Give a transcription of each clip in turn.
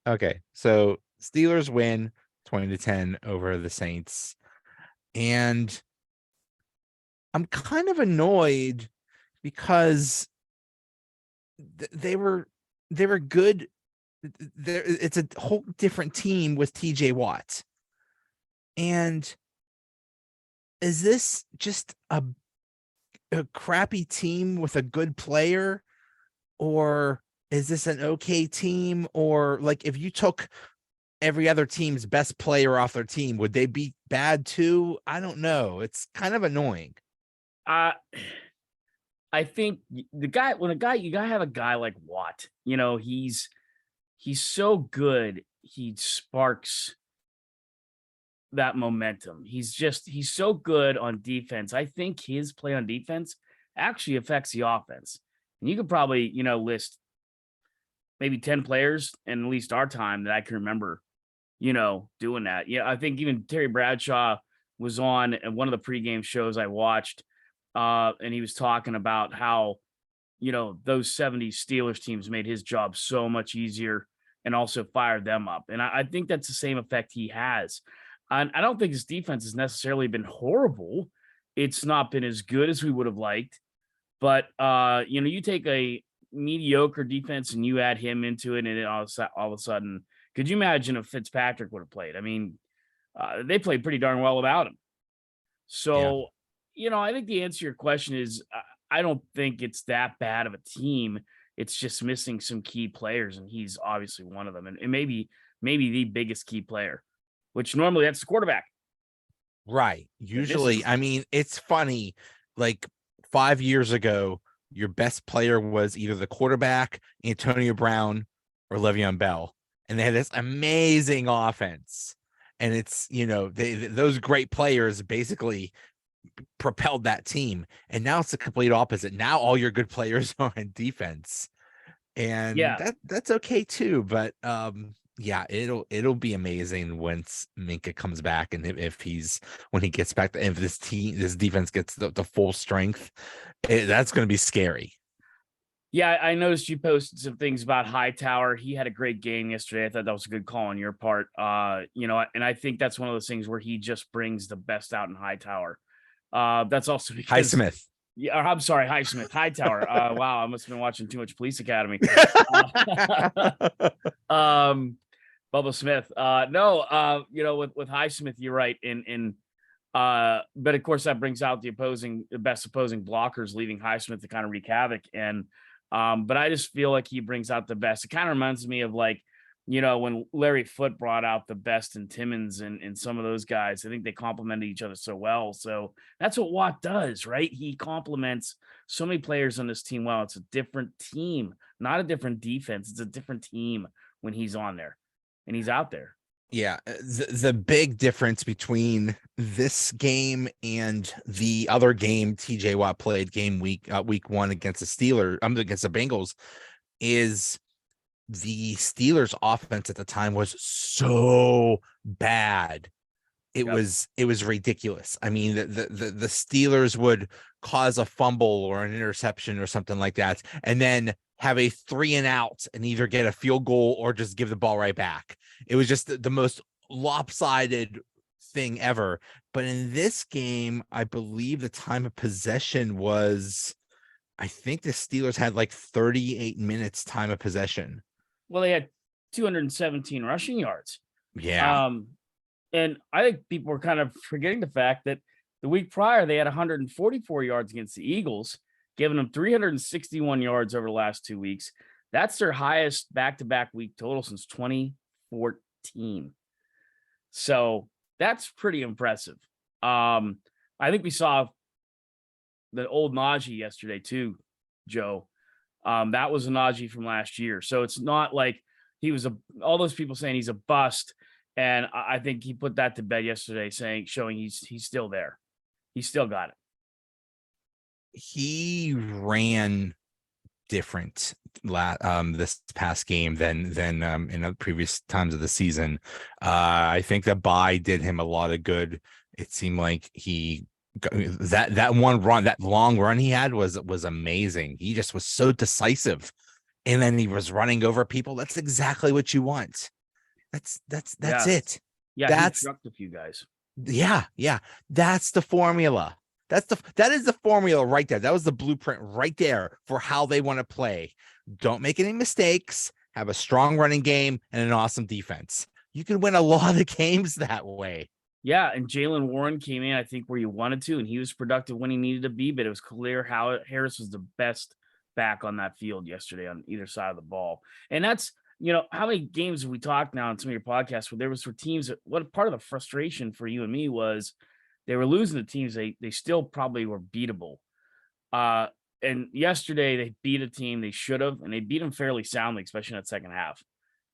Okay, so Steelers win 20-10 over the Saints, and I'm kind of annoyed because they were good. It's a whole different team with TJ Watt. And is this just a crappy team with a good player, or is this an okay team? Or like, if you took every other team's best player off their team, would they be bad too? I don't know. It's kind of annoying. Uh, I think the guy when a guy you gotta have a guy like Watt. He's so good. He sparks that momentum. He's so good on defense. I think his play on defense actually affects the offense. And you could probably, list maybe 10 players in at least our time that I can remember, doing that. Yeah, I think even Terry Bradshaw was on one of the pregame shows I watched, and he was talking about how, those 70s Steelers teams made his job so much easier and also fired them up. And I think that's the same effect he has. And I don't think his defense has necessarily been horrible. It's not been as good as we would have liked. But you take a mediocre defense and you add him into it, and it all of a sudden, could you imagine if Fitzpatrick would have played? I mean, they played pretty darn well without him. Yeah. So, I think the answer to your question is I don't think it's that bad of a team. It's just missing some key players, and he's obviously one of them, and maybe the biggest key player, which normally that's the quarterback. Right. And this is Usually, I mean, it's funny. Like 5 years ago, your best player was either the quarterback, Antonio Brown, or Le'Veon Bell, and they had this amazing offense. And it's, those great players basically propelled that team. And now it's the complete opposite. Now all your good players are in defense, and yeah, that's okay too. But yeah, it'll be amazing once Minka comes back, and if he's when he gets back, if this defense gets the full strength, that's going to be scary. Yeah, I noticed you posted some things about Hightower. He had a great game yesterday. I thought that was a good call on your part. And I think that's one of those things where he just brings the best out in Hightower. That's also because Highsmith. yeah, I'm sorry, Highsmith, Hightower. Wow, I must have been watching too much Police Academy. Um, Bubba Smith. No, with Highsmith, you're right. But of course that brings out the best opposing blockers, leaving Highsmith to kind of wreak havoc. But I just feel like he brings out the best. It kind of reminds me of like, when Larry Foote brought out the best in Timmons and some of those guys. I think they complemented each other so well. So that's what Watt does, right? He complements so many players on this team well. It's a different team, not a different defense. It's a different team when he's on there and he's out there. Yeah, the big difference between this game and the other game TJ Watt played week 1 against the Steelers, against the Bengals, is the Steelers offense at the time was so bad. It Yep. was ridiculous. I mean, the Steelers would cause a fumble or an interception or something like that, and then have a 3-and-out and either get a field goal or just give the ball right back. It was just the most lopsided thing ever. But in this game, I believe the time of possession was, I think the Steelers had like 38 minutes time of possession. Well, they had 217 rushing yards. Yeah. Um, and I think people were kind of forgetting the fact that the week prior they had 144 yards against the Eagles, giving them 361 yards over the last 2 weeks. That's their highest back-to-back week total since 2014. So that's pretty impressive. I think we saw the old Najee yesterday too, Joe. That was a Najee from last year. So it's not like he was all those people saying he's a bust. And I think he put that to bed yesterday, showing he's still there. He's still got it. He ran different this past game than in the previous times of the season. I think the bye did him a lot of good. It seemed like that one run, that long run he had was amazing. He just was so decisive, and then he was running over people. That's exactly what you want. That's it. Yeah, he That's trucked a few guys. yeah. That's the formula. That is the formula right there. That was the blueprint right there for how they want to play. Don't make any mistakes, have a strong running game and an awesome defense. You can win a lot of games that way. Yeah, and Jalen Warren came in, I think, where you wanted to, and he was productive when he needed to be, but it was clear how Harris was the best back on that field yesterday on either side of the ball. And that's, how many games have we talked now on some of your podcasts where there was for teams that, what part of the frustration for you and me was they were losing to teams they still probably were beatable. And yesterday they beat a team they should have, and they beat them fairly soundly, especially in that second half.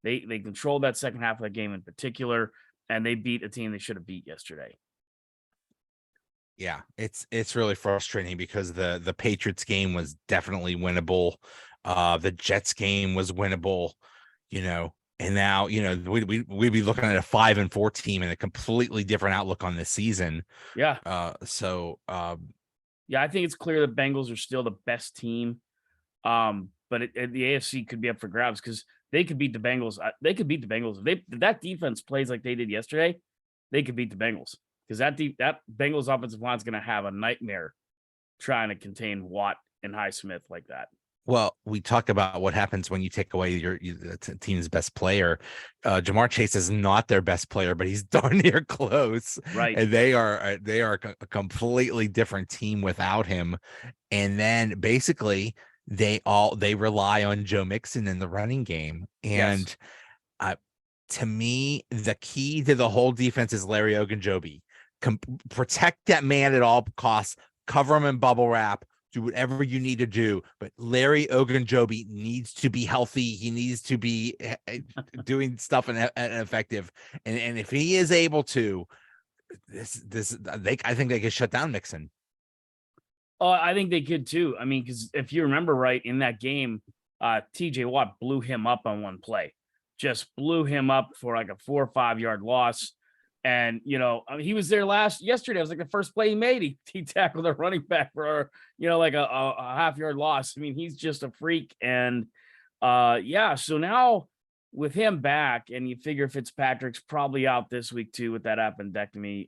They controlled that second half of the game in particular, and they beat a team they should have beat yesterday. Yeah, it's really frustrating because the Patriots game was definitely winnable. The Jets game was winnable, and now, we'd be looking at a 5-4 team and a completely different outlook on this season. Yeah. Yeah, I think it's clear the Bengals are still the best team. But the AFC could be up for grabs because they could beat the Bengals. They could beat the Bengals. If that defense plays like they did yesterday, they could beat the Bengals because that Bengals offensive line is going to have a nightmare trying to contain Watt and Highsmith like that. Well, we talk about what happens when you take away your team's best player. Jamar Chase is not their best player, but he's darn near close. Right. And they are a completely different team without him. And then basically they rely on Joe Mixon in the running game. And to me, the key to the whole defense is Larry Ogunjobi. Protect that man at all costs, cover him in bubble wrap, do whatever you need to do. But Larry Ogunjobi needs to be healthy. He needs to be doing stuff and effective. And if he is able to, I think they could shut down Mixon. Oh, I think they could too. I mean, because if you remember right in that game, TJ Watt blew him up on one play, just blew him up for like a 4 or 5 yard loss. And, he was there yesterday. It was like the first play he made. He tackled a running back for, like a half yard loss. I mean, he's just a freak. And so now with him back, and you figure Fitzpatrick's probably out this week too with that appendectomy.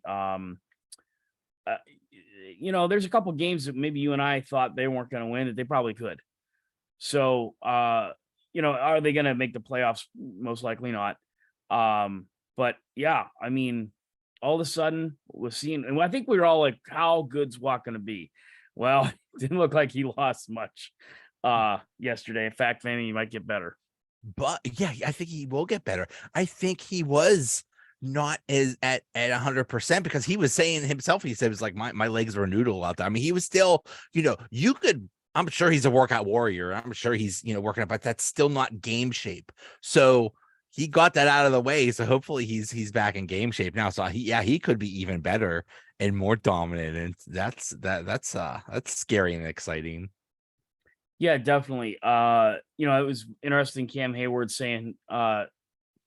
There's a couple games that maybe you and I thought they weren't going to win that they probably could. So, are they going to make the playoffs? Most likely not. But yeah, I mean, all of a sudden we're seeing, and I think we were all like, how good's Watt going to be? Well, it didn't look like he lost much yesterday. In fact, maybe he might get better. But yeah, I think he will get better. I think he was not as at 100% because he was saying himself, he said, it was like my legs were a noodle out there. I mean, he was still, I'm sure he's a workout warrior. I'm sure he's, working out, but that's still not game shape. So he got that out of the way. So hopefully he's back in game shape now. So he could be even better and more dominant. And that's scary and exciting. Yeah, definitely. It was interesting. Cam Hayward saying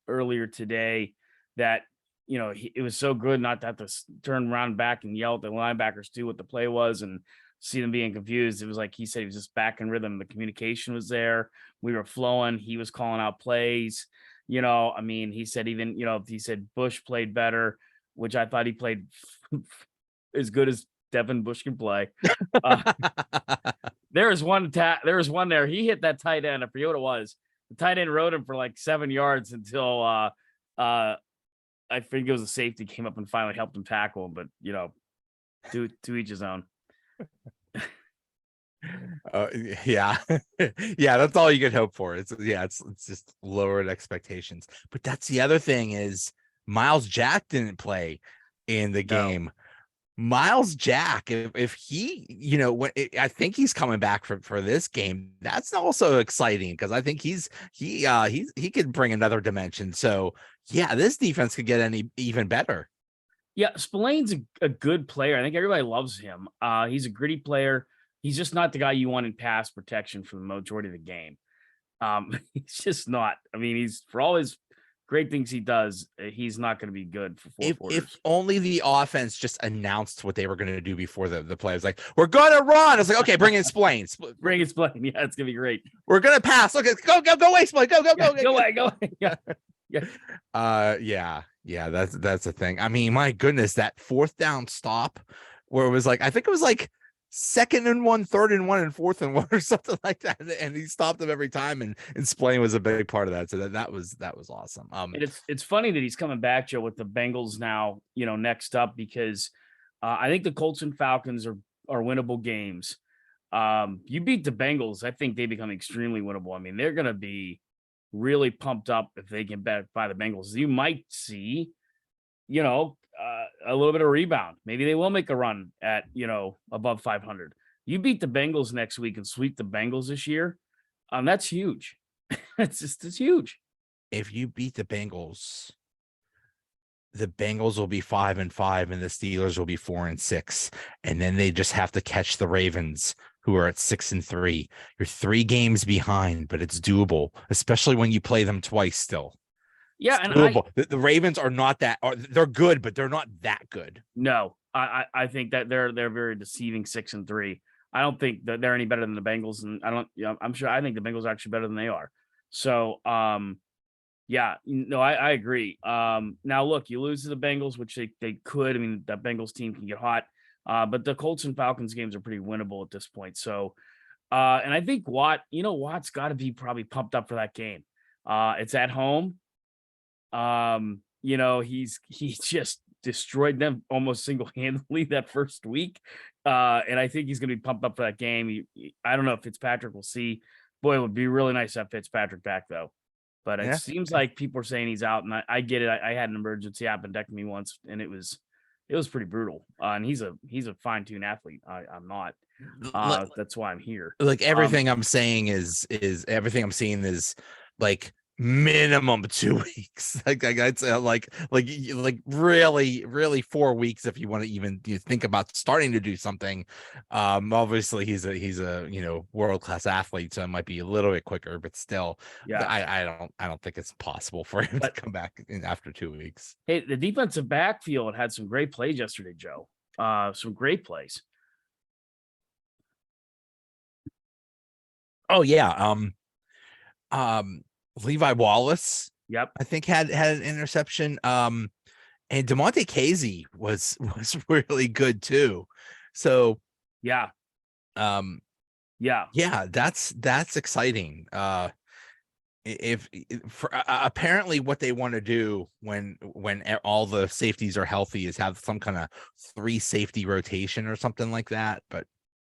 earlier today that, it was so good not to have to turn around back and yell at the linebackers too what the play was and see them being confused. It was like he said he was just back in rhythm. The communication was there. We were flowing. He was calling out plays. He said he said Bush played better, which I thought he played as good as Devin Bush can play. There was one there. He hit that tight end. I forget what it was. The tight end rode him for like 7 yards until I think it was a safety came up and finally helped him tackle him. But to each his own. Yeah. Yeah, that's all you could hope for. It's just lowered expectations. But that's the other thing is Miles Jack didn't play in the game. Miles Jack, if he, I think he's coming back for this game. That's also exciting because I think he could bring another dimension. So yeah, this defense could get even better. Yeah, Spillane's a good player. I think everybody loves him. He's a gritty player. He's just not the guy you want in pass protection for the majority of the game. He's just not. I mean, he's for all his great things he does, he's not going to be good for four quarters. If only the offense just announced what they were going to do before the play. It was like, we're going to run. It's like, okay, bring in Splain. Bring in Splain. Yeah, it's going to be great. We're going to pass. Okay, go away, Splain. Go away. Yeah. Yeah, that's a thing. I mean, my goodness, that fourth down stop where it was like, I think it was like 2nd and 1, 3rd and 1, and 4th and 1 or something like that. And he stopped them every time, and Splain was a big part of that. So that was awesome. And it's funny that he's coming back, Joe, with the Bengals now, next up, because I think the Colts and Falcons are winnable games. You beat the Bengals, I think they become extremely winnable. I mean, they're going to be really pumped up if they can bet by the Bengals. You might see, a little bit of rebound. Maybe they will make a run at, above 500. You beat the Bengals next week and sweep the Bengals this year. That's huge. It's huge. If you beat the Bengals will be 5-5, and the Steelers will be 4-6, and then they just have to catch the Ravens, who are at 6-3. You're 3 games behind, but it's doable, especially when you play them twice still. Yeah, It's and doable. The Ravens are not that, they're good, but they're not that good. No, I think that they're very deceiving 6-3. I don't think that they're any better than the Bengals, and I'm sure I think the Bengals are actually better than they are. So, yeah, no, I agree. Now look, you lose to the Bengals, which they could. I mean, that Bengals team can get hot, but the Colts and Falcons games are pretty winnable at this point. So, and I think Watt's got to be probably pumped up for that game. It's at home. He just destroyed them almost single-handedly that first week. And I think he's going to be pumped up for that game. I don't know if Fitzpatrick will see. Boy, it would be really nice to have Fitzpatrick back, though. But it seems like people are saying he's out, and I get it. I had an emergency appendectomy once, and it was pretty brutal. And he's a fine-tuned athlete. I'm not. That's why I'm here. Like everything I'm saying is everything I'm seeing is like minimum 2 weeks. Like I'd say like really 4 weeks if you want to even think about starting to do something. Obviously he's a world-class athlete, so it might be a little bit quicker, but still, Yeah, I don't think it's possible for him to come back after 2 weeks. hey, the defensive backfield had some great plays yesterday, Joe. Some great plays. Oh yeah. Levi Wallace, Yep. I think had an interception. And DeMonte Casey was really good too. So Yeah. Yeah. that's exciting. If for apparently what they want to do when all the safeties are healthy is have some kind of 3 safety rotation or something like that. But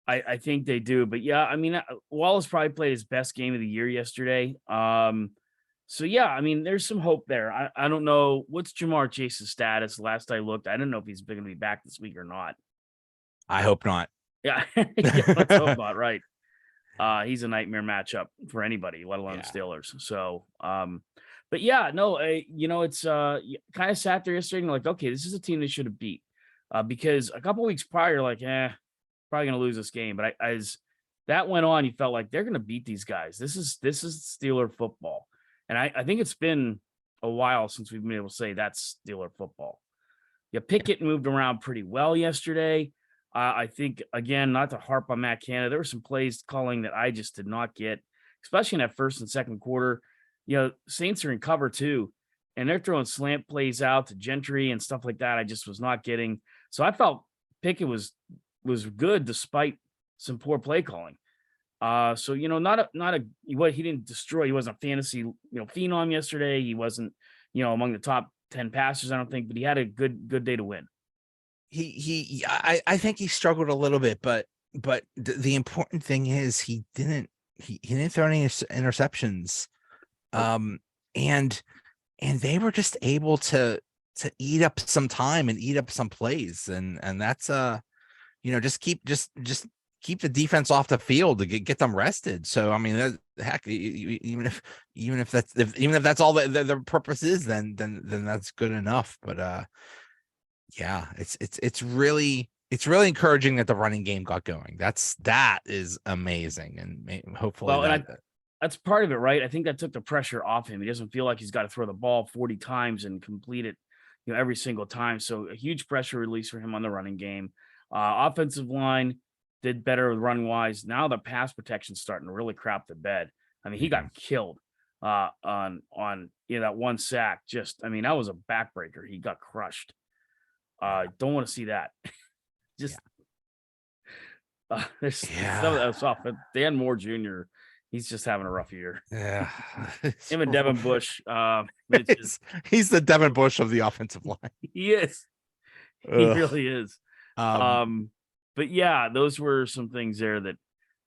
I think they do. But yeah, I mean, Wallace probably played his best game of the year yesterday. So yeah, I mean, there's some hope there. I don't know what's Jamar Chase's status. Last I looked, I don't know if he's going to be back this week or not. I hope not. Yeah, yeah, let's hope not. Right. He's a nightmare matchup for anybody, let alone the Steelers. So, but yeah, no, it's kind of sat there yesterday and like, okay, this is a team they should have beat, because a couple weeks prior, like, probably gonna lose this game. But as that went on, you felt like they're gonna beat these guys. This is Steeler football, and I think it's been a while since we've been able to say that's Steeler football. Yeah, Pickett moved around pretty well yesterday. I think, again, not to harp on Matt Canada, there were some plays calling that I just did not get, especially in that first and second quarter. Saints are in cover too, and they're throwing slant plays out to Gentry and stuff like that. I just was not getting. So I felt Pickett was good despite some poor play calling. So he didn't destroy. He wasn't a fantasy phenom yesterday. He wasn't among the top 10 passers, I don't think, but he had a good day to win. I think he struggled a little bit, but the important thing is he didn't throw any interceptions. And they were just able to eat up some time and eat up some plays, and that's just keep the defense off the field to get them rested. So I mean, heck, even if that's all the purpose is, then that's good enough. But yeah, it's really encouraging that the running game got going. That is amazing, and hopefully that's part of it, right? I think that took the pressure off him. He doesn't feel like he's got to throw the ball 40 times and complete it, every single time. So a huge pressure release for him on the running game. Offensive line did better with running wise. Now the pass protection's starting to really crap the bed. I mean, he got killed on that one sack. Just, I mean, that was a backbreaker. He got crushed. Don't want to see that. Just there's some of that stuff. Dan Moore Jr. He's just having a rough year. Yeah. Him and Devin Bush. It's just, He's the Devin Bush of the offensive line. he is. He really is. But yeah, those were some things there that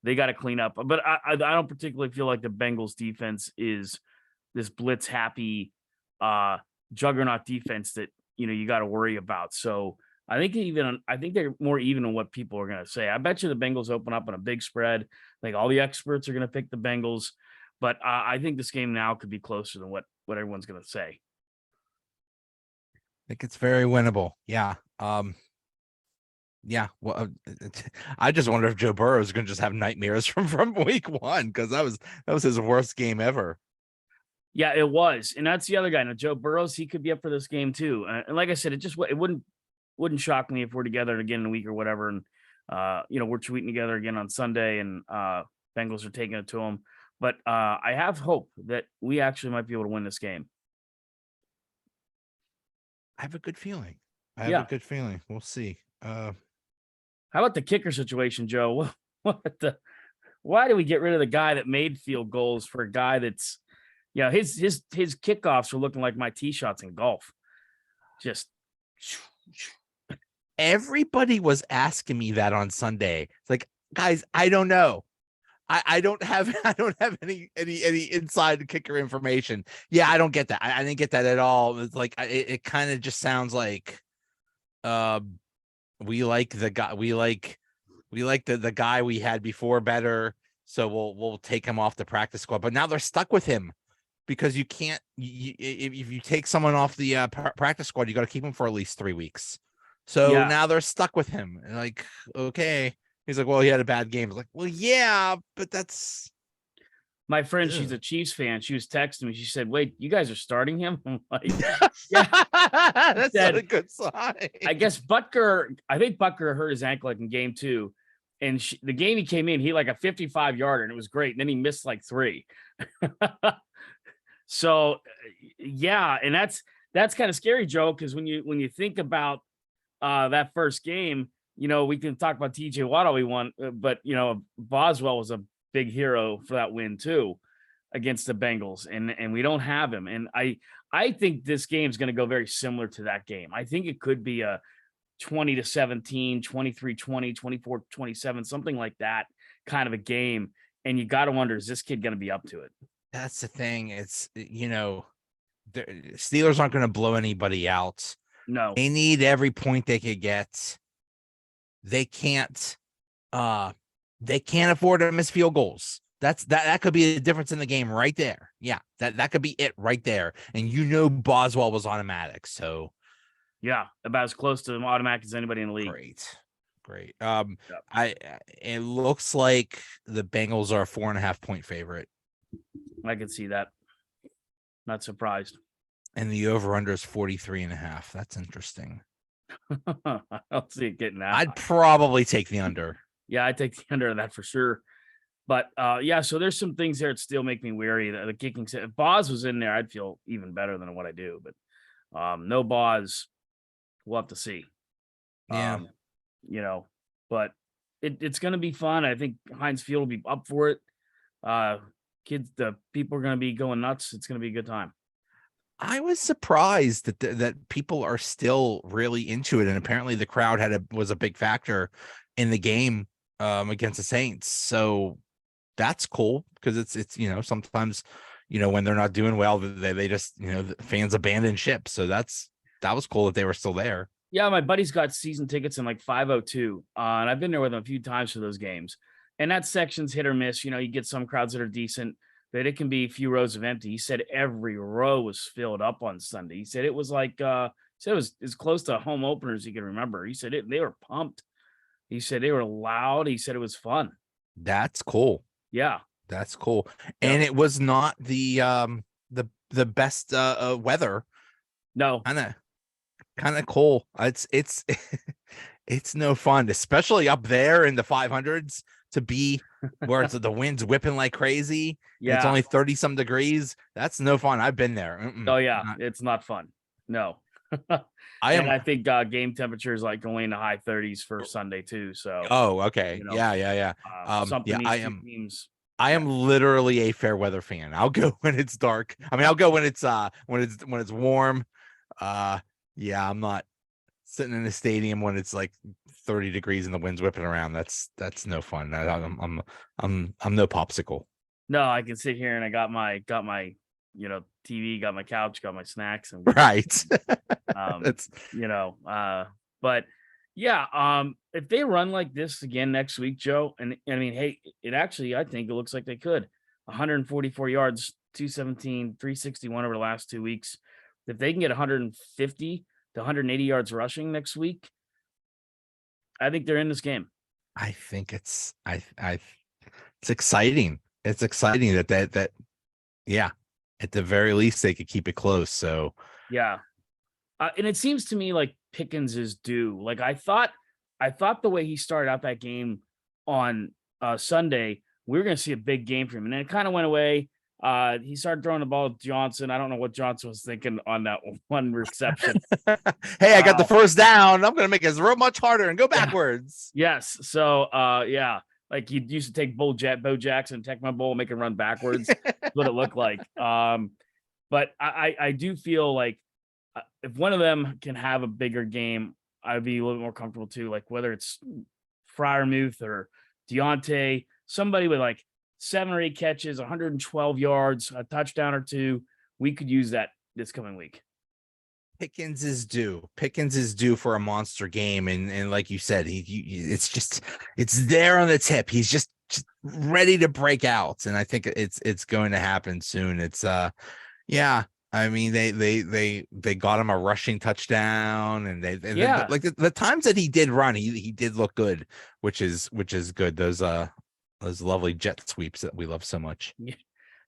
they got to clean up. But I don't particularly feel like the Bengals defense is this blitz happy juggernaut defense that you got to worry about. So I think they're more even on what people are going to say. I bet you the Bengals open up on a big spread. Like all the experts are going to pick the Bengals, but I think this game now could be closer than what everyone's going to say. I think it's very winnable. Yeah. Yeah. Well, I just wonder if Joe Burrow is going to just have nightmares from week one, because that was his worst game ever. Yeah, it was, and that's the other guy. Now, Joe Burrows, he could be up for this game too. And like I said, it wouldn't shock me if we're together again in a week or whatever, and we're tweeting together again on Sunday, and Bengals are taking it to them. But I have hope that we actually might be able to win this game. I have a good feeling. We'll see. How about the kicker situation, Joe? Why do we get rid of the guy that made field goals for a guy that's, his kickoffs are looking like my tee shots in golf. Just everybody was asking me that on Sunday. It's like, guys, I don't know. I don't have any inside kicker information. Yeah, I don't get that. I didn't get that at all. It's like it kind of just sounds like we like the guy the guy we had before better, so we'll take him off the practice squad. But now they're stuck with him because you can't. If you take someone off the practice squad, you got to keep him for at least 3 weeks. So now they're stuck with him. And like, okay. He's like, well, he had a bad game. I was like, well, yeah, but that's my friend. She's a Chiefs fan. She was texting me. She said, wait, you guys are starting him? I'm like, yeah, that's not a good sign. I guess I think Butker hurt his ankle like in game 2. And the game he came in, he like a 55-yarder, and it was great. And then he missed like 3. So, yeah, and that's kind of scary, Joe, because when you think about that first game, we can talk about TJ Watt all we want, but Boswell was a big hero for that win too against the Bengals, and we don't have him. And I think this game is going to go very similar to that game. I think it could be a 20-17, 23-20, 24-27, something like that kind of a game. And you got to wonder, is this kid going to be up to it? That's the thing. It's, the Steelers aren't going to blow anybody out. No, they need every point they could get. They can't afford to miss field goals. That could be the difference in the game right there. Yeah, that could be it right there. And Boswell was automatic. So yeah, about as close to automatic as anybody in the league. Great. It looks like the Bengals are a 4.5 point favorite. I can see that. Not surprised. And the over/under is 43.5. That's interesting. I don't see it getting that. I'd probably take the under. Yeah, I'd take the under of that for sure. But so there's some things there that still make me weary. The kicking set. If Boz was in there, I'd feel even better than what I do. But no Boz, we'll have to see. Yeah. But it's going to be fun. I think Heinz Field will be up for it. The people are going to be going nuts. It's going to be a good time. I was surprised that people are still really into it, and apparently the crowd was a big factor in the game against the Saints. So that's cool, because it's sometimes when they're not doing well, they just the fans abandon ship. So that was cool that they were still there. Yeah, my buddy's got season tickets in like 502, and I've been there with him a few times for those games. And that section's hit or miss. You get some crowds that are decent, but it can be a few rows of empty. He said every row was filled up on Sunday. He said it was like it was as close to home openers he could remember. He said they were pumped. He said they were loud. He said it was fun. That's cool. Yeah, that's cool. Yeah. And it was not the best weather. No, kind of cool. It's it's no fun, especially up there in the 500s, to be where the wind's whipping like crazy. And it's Yeah. only 30 some degrees. That's no fun. I've been there. Oh yeah, it's not fun. No. I And am. I think game temperature is like only in the high 30s for Sunday too. So Oh, okay. you know, Yeah. something Yeah, these two teams. I am literally a fair weather fan. I'll go when it's dark. I mean, I'll go when it's warm. Yeah, I'm not sitting in a stadium when it's like 30 degrees and the wind's whipping around. That's no fun. I'm no popsicle. No, I can sit here and I got my TV, got my couch, got my snacks, and Right. That's but yeah, if they run like this again next week, Joe, and I mean, hey, I think it looks like they could. 144 yards, 217, 361 over the last 2 weeks. If they can get 150 to 180 yards rushing next week, I think they're in this game. I think it's exciting. It's exciting that yeah, at the very least they could keep it close. So Yeah. And it seems to me like Pickens is due. Like I thought the way he started out that game on Sunday, we were going to see a big game for him, and then it kind of went away. He started throwing the ball at Johnson. I don't know what Johnson was thinking on that one reception. Hey, I got the first down. I'm going to make it real much harder and go backwards. Yes. So, yeah, like he used to take Bo Jackson, take my ball, make it run backwards. That's what it looked like. But I do feel like if one of them can have a bigger game, I'd be a little bit more comfortable too. Like whether it's Freiermuth or Deontay, somebody with like 7 or 8 catches, 112 yards, a touchdown or two, we could use that this coming week. Pickens is due. Pickens is due for a monster game, and like you said, it's there on the tip. He's just ready to break out, and I think it's going to happen soon. It's yeah. I mean, they got him a rushing touchdown, and they like the times that he did run, he did look good, which is good. Those lovely jet sweeps that we love so much.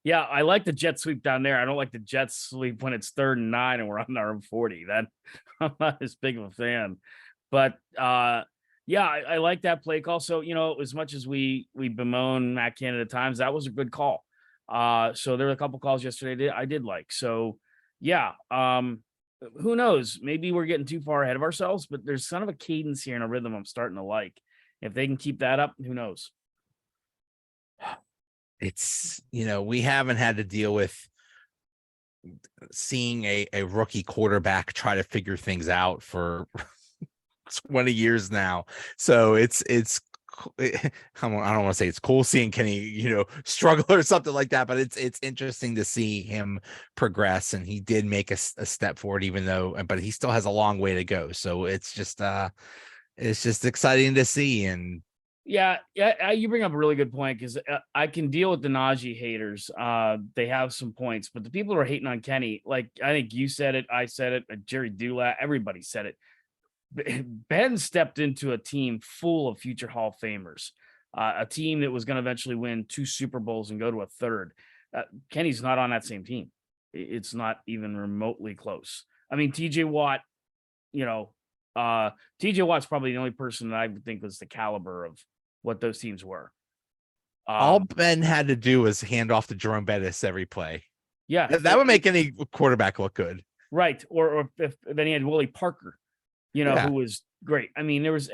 Yeah, I like the jet sweep down there. I don't like the jet sweep when it's 3rd and 9 and we're on our own 40. That I'm not as big of a fan. But yeah, I like that play call. So, as much as we bemoan Matt Canada at times, that was a good call. So there were a couple calls yesterday I did like. So yeah, who knows? Maybe we're getting too far ahead of ourselves, but there's kind of a cadence here and a rhythm I'm starting to like. If they can keep that up, who knows? It's, we haven't had to deal with seeing a rookie quarterback try to figure things out for 20 years now. So it's I don't want to say it's cool seeing Kenny, struggle or something like that, but it's interesting to see him progress, and he did make a step forward, but he still has a long way to go. So it's just exciting to see. And yeah, you bring up a really good point, because I can deal with the Najee haters. They have some points, but the people who are hating on Kenny, like I think you said it, I said it, Jerry Dula, everybody said it. Ben stepped into a team full of future Hall of Famers, a team that was going to eventually win 2 Super Bowls and go to a third. Kenny's not on that same team. It's not even remotely close. I mean, TJ Watt, TJ Watt's probably the only person that I would think was the caliber of what those teams were. All Ben had to do was hand off to Jerome Bettis every play. Yeah. That would make any quarterback look good. Right. Or if then he had Willie Parker, who was great. I mean, there was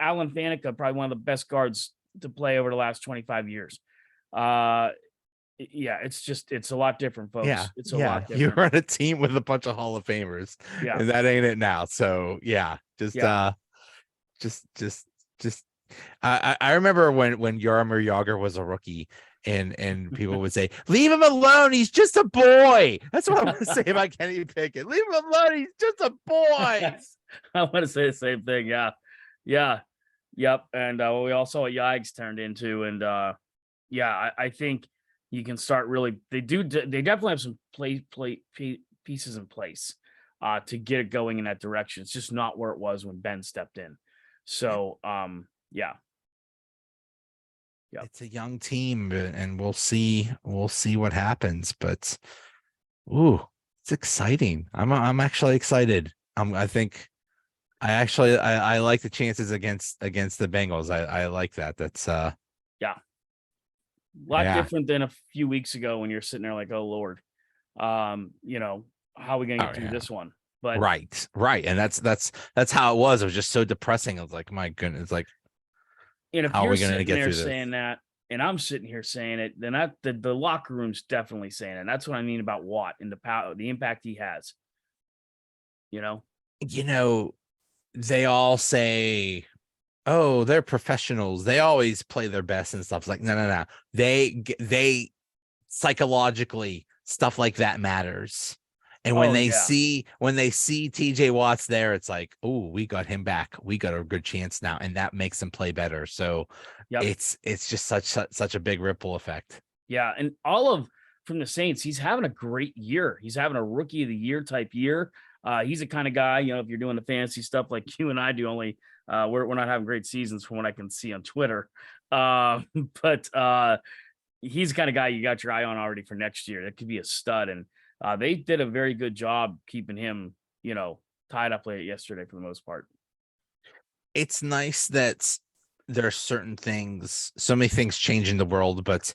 Alan Faneca, probably one of the best guards to play over the last 25 years. It's a lot different, folks. Yeah, it's a lot different. You're on a team with a bunch of Hall of Famers, and that ain't it now. So I remember when Yarmir Yager was a rookie, and people would say, "Leave him alone. He's just a boy." That's what I want to say about Kenny Pickett. Leave him alone. He's just a boy. I want to say the same thing. Yeah. Yep. And we all saw what Yikes turned into, and I think you can start really. They definitely have some pieces in place to get it going in that direction. It's just not where it was when Ben stepped in. So yeah. It's a young team, and we'll see what happens. But it's exciting. I'm actually excited. I think I like the chances against the Bengals. I like that. That's Yeah. A lot Yeah. different than a few weeks ago when you're sitting there like, oh Lord, you know, how are we gonna Oh get through yeah. this one? But Right. And that's how it was. It was just so depressing. I was like, my goodness, like, and if how are you're we gonna sitting get there through this? saying that, and I'm sitting here saying it, then the locker room's definitely saying it. And that's what I mean about Watt and the power, the impact he has. You know, You know, they all say, oh, they're professionals. They always play their best and stuff. It's like, no. They psychologically, stuff like that matters. And oh yeah, when they see TJ Watts there, it's like, oh, we got him back. We got a good chance now, and that makes him play better. So yep, it's just such a big ripple effect. yeah, and all of from the Saints, he's having a great year. He's having a rookie of the year type year. He's the kind of guy, you know, if you're doing the fantasy stuff like you and I do, only we're not having great seasons from what I can see on Twitter. Uh, but he's the kind of guy you got your eye on already for next year. That could be a stud. And they did a very good job keeping him, you know, tied up late yesterday for the most part. It's nice that there are certain things, so many things change in the world, but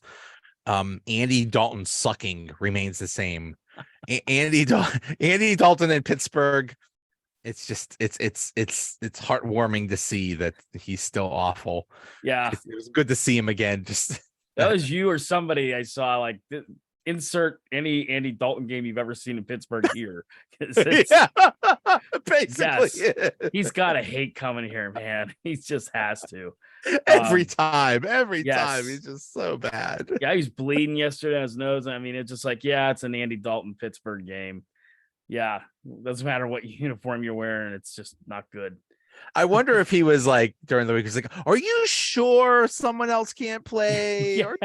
Andy Dalton sucking remains the same. Andy Dalton in Pittsburgh, it's just it's heartwarming to see that he's still awful. Yeah. It was good to see him again. Just That was you or somebody I saw like insert any Andy Dalton game you've ever seen in Pittsburgh here. 'Cause yeah, basically yes, he's got a hate coming here, man. He just has to. every time Yes. he's just so bad. Yeah, he's bleeding yesterday on his nose. I mean, it's just like, yeah, it's an Andy Dalton Pittsburgh game. Yeah, doesn't matter what uniform you're wearing, it's just not good. I wonder if he was like during the week, he's like, "Are you sure someone else can't play?" Yeah, Are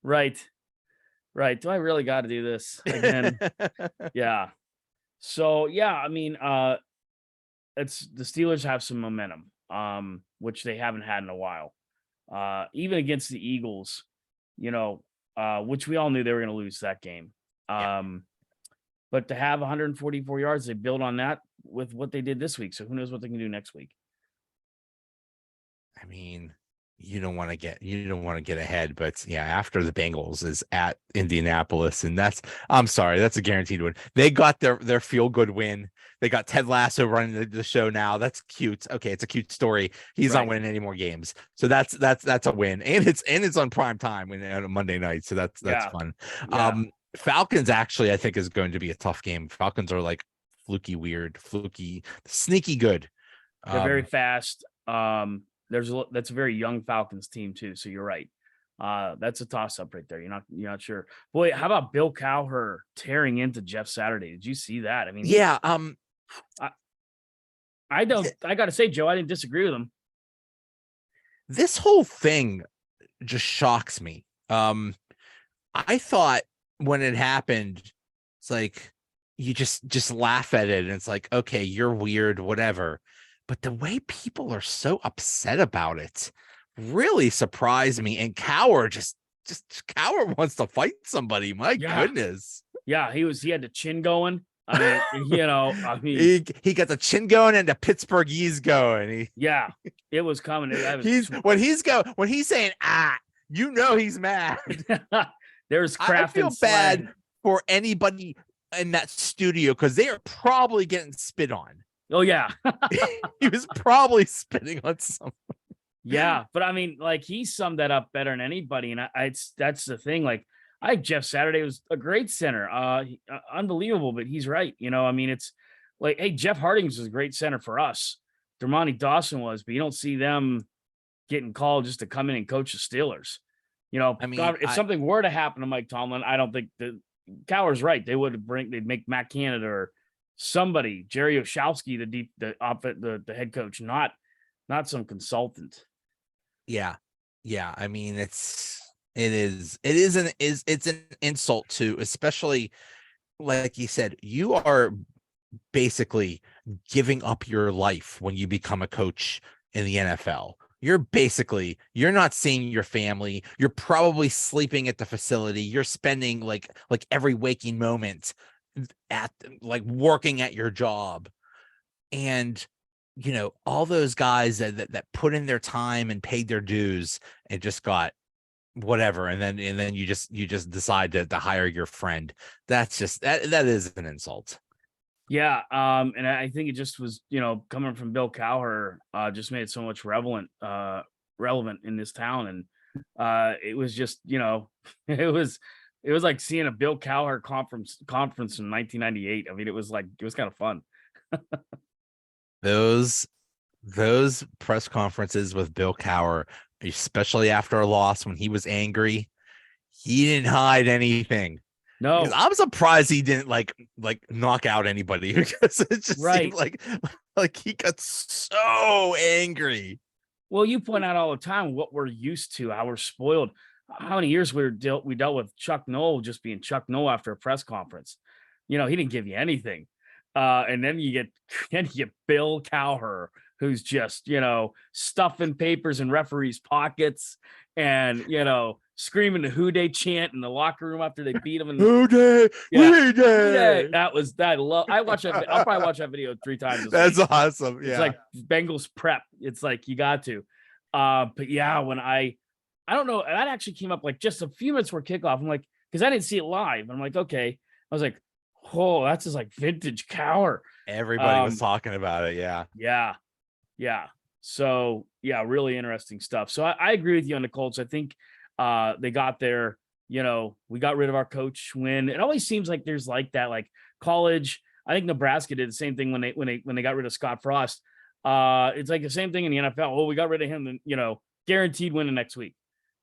right. Right. Do I really got to do this again? Yeah. So yeah, I mean, it's the Steelers have some momentum, which they haven't had in a while. Even against the Eagles, you know, which we all knew they were going to lose that game. Yeah. But to have 144 yards, they build on that with what they did this week. So who knows what they can do next week? I mean, you don't want to get ahead, but yeah, after the Bengals is at Indianapolis, and I'm sorry, that's a guaranteed win. They got their feel good win. They got Ted Lasso running the show now. That's cute. Okay, it's a cute story. He's not Right. winning any more games, so that's a win, and it's on prime time on a Monday night, so that's Yeah. fun. Yeah. Falcons actually, I think, is going to be a tough game. Falcons are like fluky, sneaky good. They're very fast. That's a very young Falcons team too. So you're right. That's a toss up right there. You're not sure. Boy, how about Bill Cowher tearing into Jeff Saturday? Did you see that? I mean, Yeah. I don't. I got to say, Joe, I didn't disagree with him. This whole thing just shocks me. I thought when it happened, it's like you just laugh at it and it's like, okay, you're weird, whatever. But the way people are so upset about it really surprised me. And just Cower wants to fight somebody. My Yeah, goodness. yeah. He had the chin going. I mean, I mean, he got the chin going and the Pittsburghese going. yeah, it was coming. When he's saying he's mad. There's I Kraft feel and bad Slang. for anybody in that studio because they are probably getting spit on. Oh yeah, He was probably spitting on someone. yeah. But I mean, like he summed that up better than anybody, and that's the thing. Like I think Jeff Saturday was a great center, unbelievable. But he's right. I mean, it's like, hey, Jeff Hardings was a great center for us. Dermontti Dawson was, but you don't see them getting called just to come in and coach the Steelers. I mean, God, if something were to happen to Mike Tomlin, I don't think Cower's right. They'd make Matt Canada or somebody, Jerry Oshowski, the head coach, not some consultant. Yeah. I mean, it's an insult to, especially like you said, you are basically giving up your life when you become a coach in the NFL. You're not seeing your family. You're probably sleeping at the facility. You're spending like every waking moment at like working at your job. And all those guys that put in their time and paid their dues and just got whatever, and then you just decide to hire your friend. That's just that is an insult. Yeah, and I think it just was, coming from Bill Cowher, just made it so much relevant in this town, and it was just, it was like seeing a Bill Cowher conference in 1998. I mean, it was kind of fun. Those press conferences with Bill Cowher, especially after a loss when he was angry, he didn't hide anything. No, I'm surprised he didn't like knock out anybody, because it just seemed right. like he got so angry. Well, you point out all the time what we're used to, how we're spoiled. How many years we dealt with Chuck Noll just being Chuck Noll after a press conference. He didn't give you anything. And then you get Bill Cowher, who's just, stuffing papers in referees' pockets and, screaming the "Who Dey" chant in the locker room after they beat him. Who Dey? Yeah, We Dey. that was that. I watch that. I'll probably watch that video 3 times this That's week. awesome. It's Yeah. like Bengals prep. It's like you got to. But yeah, when I don't know, that actually came up like just a few minutes before kickoff. I'm like, because I didn't see it live. I'm like, okay. I was like, oh, that's just like vintage Cowher. Everybody was talking about it. Yeah. Yeah. Yeah. So yeah, really interesting stuff. So I agree with you on the Colts. I think they got there. We got rid of our coach when it always seems like there's like that, like college. I think Nebraska did the same thing when they got rid of Scott Frost. It's like the same thing in the NFL. Oh, we got rid of him, and guaranteed win the next week.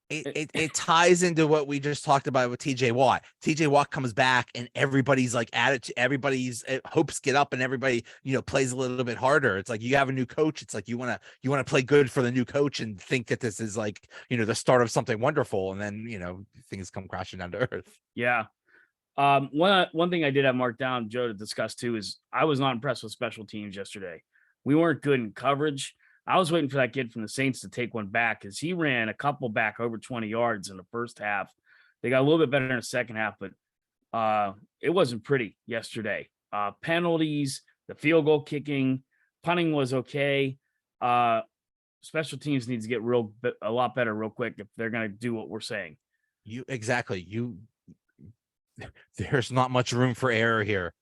It ties into what we just talked about with TJ Watt. TJ Watt comes back and everybody's like everybody's hopes get up, and everybody, plays a little bit harder. It's like you have a new coach. It's like you want to play good for the new coach and think that this is like, the start of something wonderful. And then, things come crashing down to earth. Yeah. One thing I did have marked down, Joe, to discuss too, is I was not impressed with special teams yesterday. We weren't good in coverage. I was waiting for that kid from the Saints to take one back, because he ran a couple back over 20 yards in the first half. They got a little bit better in the second half, but it wasn't pretty yesterday. Penalties, the field goal kicking, punting was okay. Special teams needs to get a lot better real quick if they're going to do what we're saying. There's not much room for error here.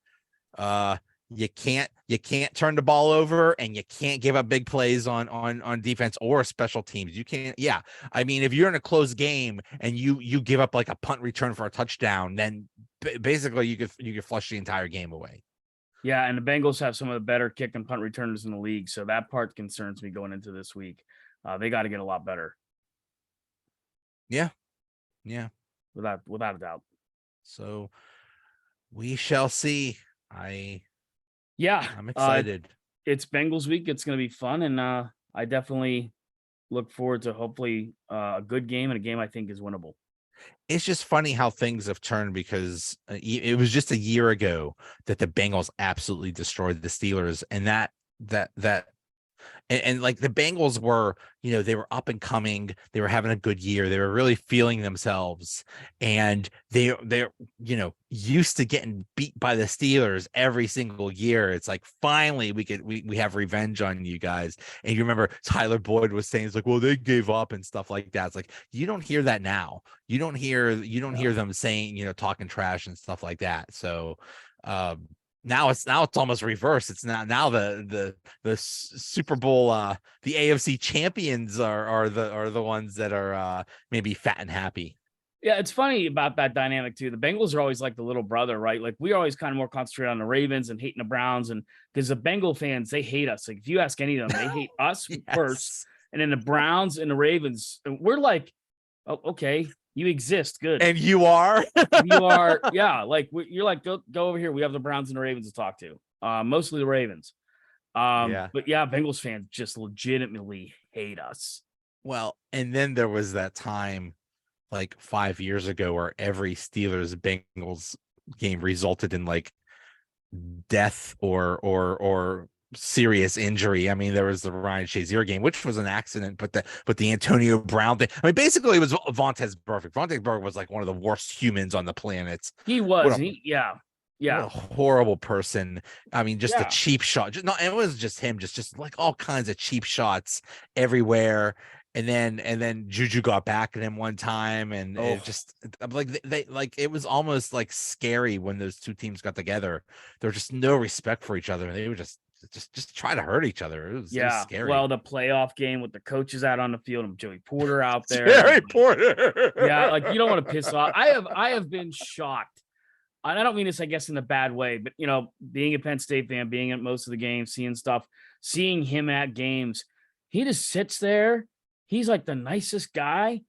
You can't turn the ball over, and you can't give up big plays on defense or special teams. You can't. Yeah. I mean, if you're in a close game and you give up like a punt return for a touchdown, then basically you could flush the entire game away. Yeah, and the Bengals have some of the better kick and punt returners in the league, so that part concerns me going into this week. They got to get a lot better. Yeah. Without a doubt. So we shall see. I'm excited. It's Bengals week. It's going to be fun, and I definitely look forward to hopefully a good game, and a game I think is winnable. It's just funny how things have turned, because it was just a year ago that the Bengals absolutely destroyed the Steelers, and that like the Bengals were, they were up and coming. They were having a good year. They were really feeling themselves, and they're used to getting beat by the Steelers every single year. It's like, finally we have revenge on you guys. And you remember Tyler Boyd was saying, it's like, well, they gave up and stuff like that. It's like, you don't hear that now. You don't hear them saying, talking trash and stuff like that. So now it's almost reversed. It's now the Super Bowl, the AFC champions are the ones that are maybe fat and happy. Yeah, it's funny about that dynamic too. The Bengals are always like the little brother, right? Like we're always kind of more concentrated on the Ravens and hating the Browns, and because the Bengal fans, they hate us. Like if you ask any of them, they hate us Yes. first, and then the Browns and the Ravens. And we're like, oh, okay, you exist, good, And you are. you are, yeah. Like you're like, go over here. We have the Browns and the Ravens to talk to. Mostly the Ravens. Yeah. But yeah, Bengals fans just legitimately hate us. Well, and then there was that time like 5 years ago where every Steelers Bengals game resulted in like death or serious injury. I mean, there was the Ryan Shazier game, which was an accident, but the Antonio Brown thing. I mean, basically it was Vontaze Burfict. Vontaze Burfict was like one of the worst humans on the planet. He was, What a yeah. What a horrible person. I mean, just the Yeah. cheap shot. Just, no, it was just him, just like all kinds of cheap shots everywhere. And then Juju got back at him one time, and it just like they like it was almost like scary when those two teams got together. There was just no respect for each other, and they would just try to hurt each other. It was scary. Well, the playoff game with the coaches out on the field and Joey Porter out there. Joey Porter. Yeah, like you don't want to piss off. I have been shocked. And I don't mean this, I guess, in a bad way, but you know, being a Penn State fan, being at most of the games, seeing stuff, seeing him at games, he just sits there. He's like the nicest guy.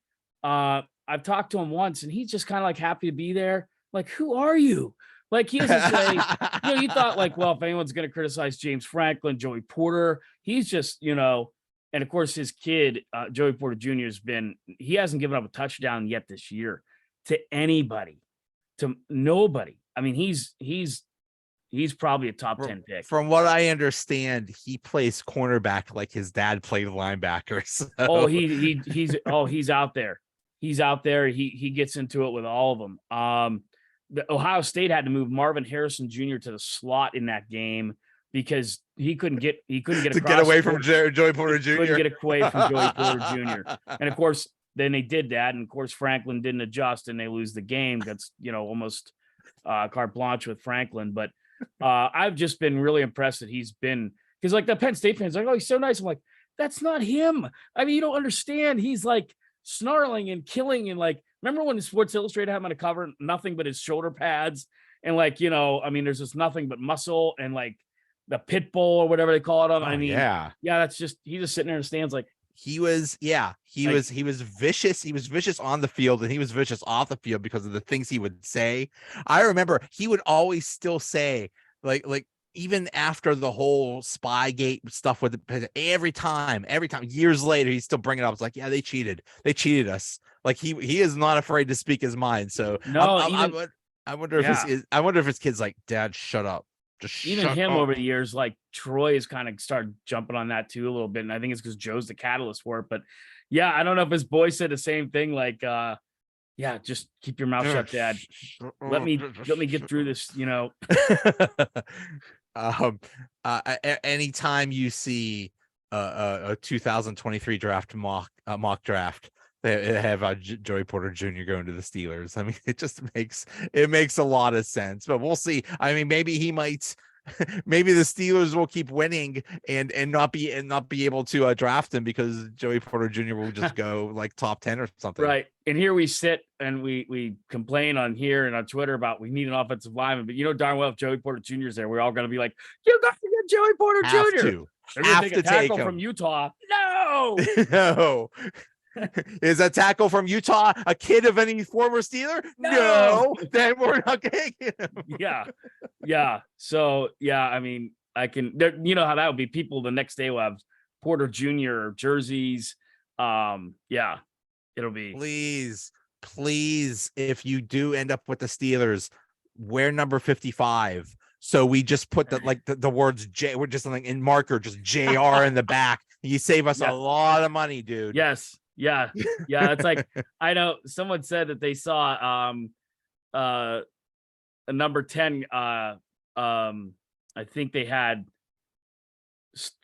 I've talked to him once, and he's just kind of like happy to be there. Like, who are you? Like, he doesn't say, you know, you thought like, well, if anyone's going to criticize James Franklin, Joey Porter, he's just, you know, and of course his kid, Joey Porter Jr. he hasn't given up a touchdown yet this year to anybody, to nobody. I mean, he's probably a top 10 pick. From what I understand, he plays cornerback like his dad played linebacker. So. Oh, he's out there. He's out there. He gets into it with all of them. The Ohio State had to move Marvin Harrison Jr. to the slot in that game because he couldn't get to get away from Joey Porter Jr. Couldn't get away from Joey Porter Jr. And of course, then they did that, and of course Franklin didn't adjust, and they lose the game. That's, you know, almost carte blanche with Franklin. But I've just been really impressed that he's been, because like the Penn State fans are like, oh, he's so nice. I'm like, that's not him. I mean, you don't understand. He's like snarling and killing, and like, remember when Sports Illustrated had him on a cover, nothing but his shoulder pads, and like, you know, I mean, there's just nothing but muscle and like the pit bull or whatever they call it. I mean, yeah, that's just, he's just sitting there in the stands like. He was vicious. He was vicious on the field, and he was vicious off the field because of the things he would say. I remember he would always still say, like even after the whole Spygate stuff with every time, years later, he's still bringing it up. It's like, yeah, they cheated us. Like he is not afraid to speak his mind. So no, I wonder if his kid's like, Dad, shut up. Even him over the years, like Troy has kind of started jumping on that too a little bit. And I think it's because Joe's the catalyst for it. But yeah, I don't know if his boy said the same thing. Like, yeah, just keep your mouth shut, Dad. Let me get through this, you know. Anytime you see a 2023 draft mock draft, they have Joey Porter Jr. going to the Steelers. I mean, it makes a lot of sense, but we'll see. I mean, maybe maybe the Steelers will keep winning and not be able to draft him because Joey Porter Jr. will just go like top 10 or something. Right. And here we sit and we complain on here and on Twitter about we need an offensive lineman, but you know darn well if Joey Porter Jr. is there, we're all going to be like, you got to get Joey Porter Jr. Have to take him from Utah. No. No. Is a tackle from Utah a kid of any former Steeler? No. Then we're not getting him. Yeah. So yeah, I mean, you know how that would be. People the next day will have Porter Jr. jerseys. Yeah, it'll be. Please, if you do end up with the Steelers, wear number 55. So we just put the words J. We're just like in marker, just JR in the back. You save us a lot of money, dude. Yes. Yeah. It's like, I know someone said that they saw a number 10. I think they had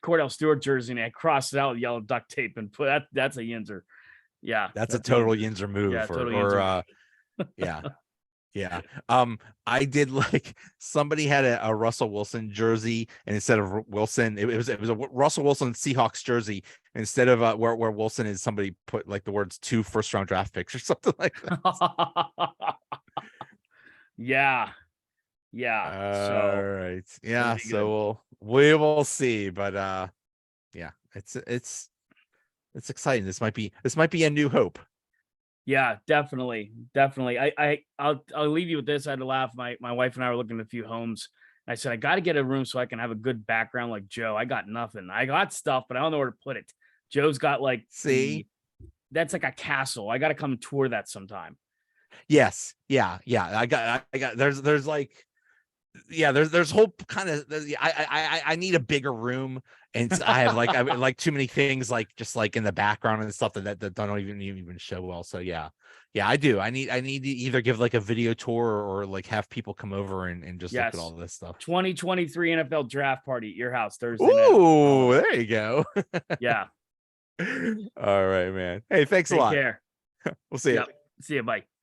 Cordell Stewart jersey and I crossed it out with yellow duct tape and put that's a Yinzer. Yeah. That's a total Yinzer move. Yeah. I did like somebody had a Russell Wilson jersey, and instead of Wilson, it was a Russell Wilson Seahawks jersey. Instead of where Wilson is, somebody put like the words 2 first-round draft picks or something like that. Yeah. All right. Yeah. So we will see, but yeah, it's exciting. This might be a new hope. Yeah, definitely. I'll leave you with this. I had to laugh. My wife and I were looking at a few homes. I said, I got to get a room so I can have a good background like Joe. I got nothing. I got stuff, but I don't know where to put it. Joe's got like, that's like a castle. I got to come tour that sometime. Yes. Yeah. I got, there's like, yeah, there's whole kind of, I need a bigger room. And I have like too many things like just like in the background and stuff that don't even show well. So yeah, I do. I need to either give like a video tour or like have people come over and just look at all Yes. this stuff. 2023 NFL draft party at your house Thursday night. Ooh, there you go. Yeah. All right, man. Hey, thanks a Take lot. care. We'll see you. Yep. See you. Bye.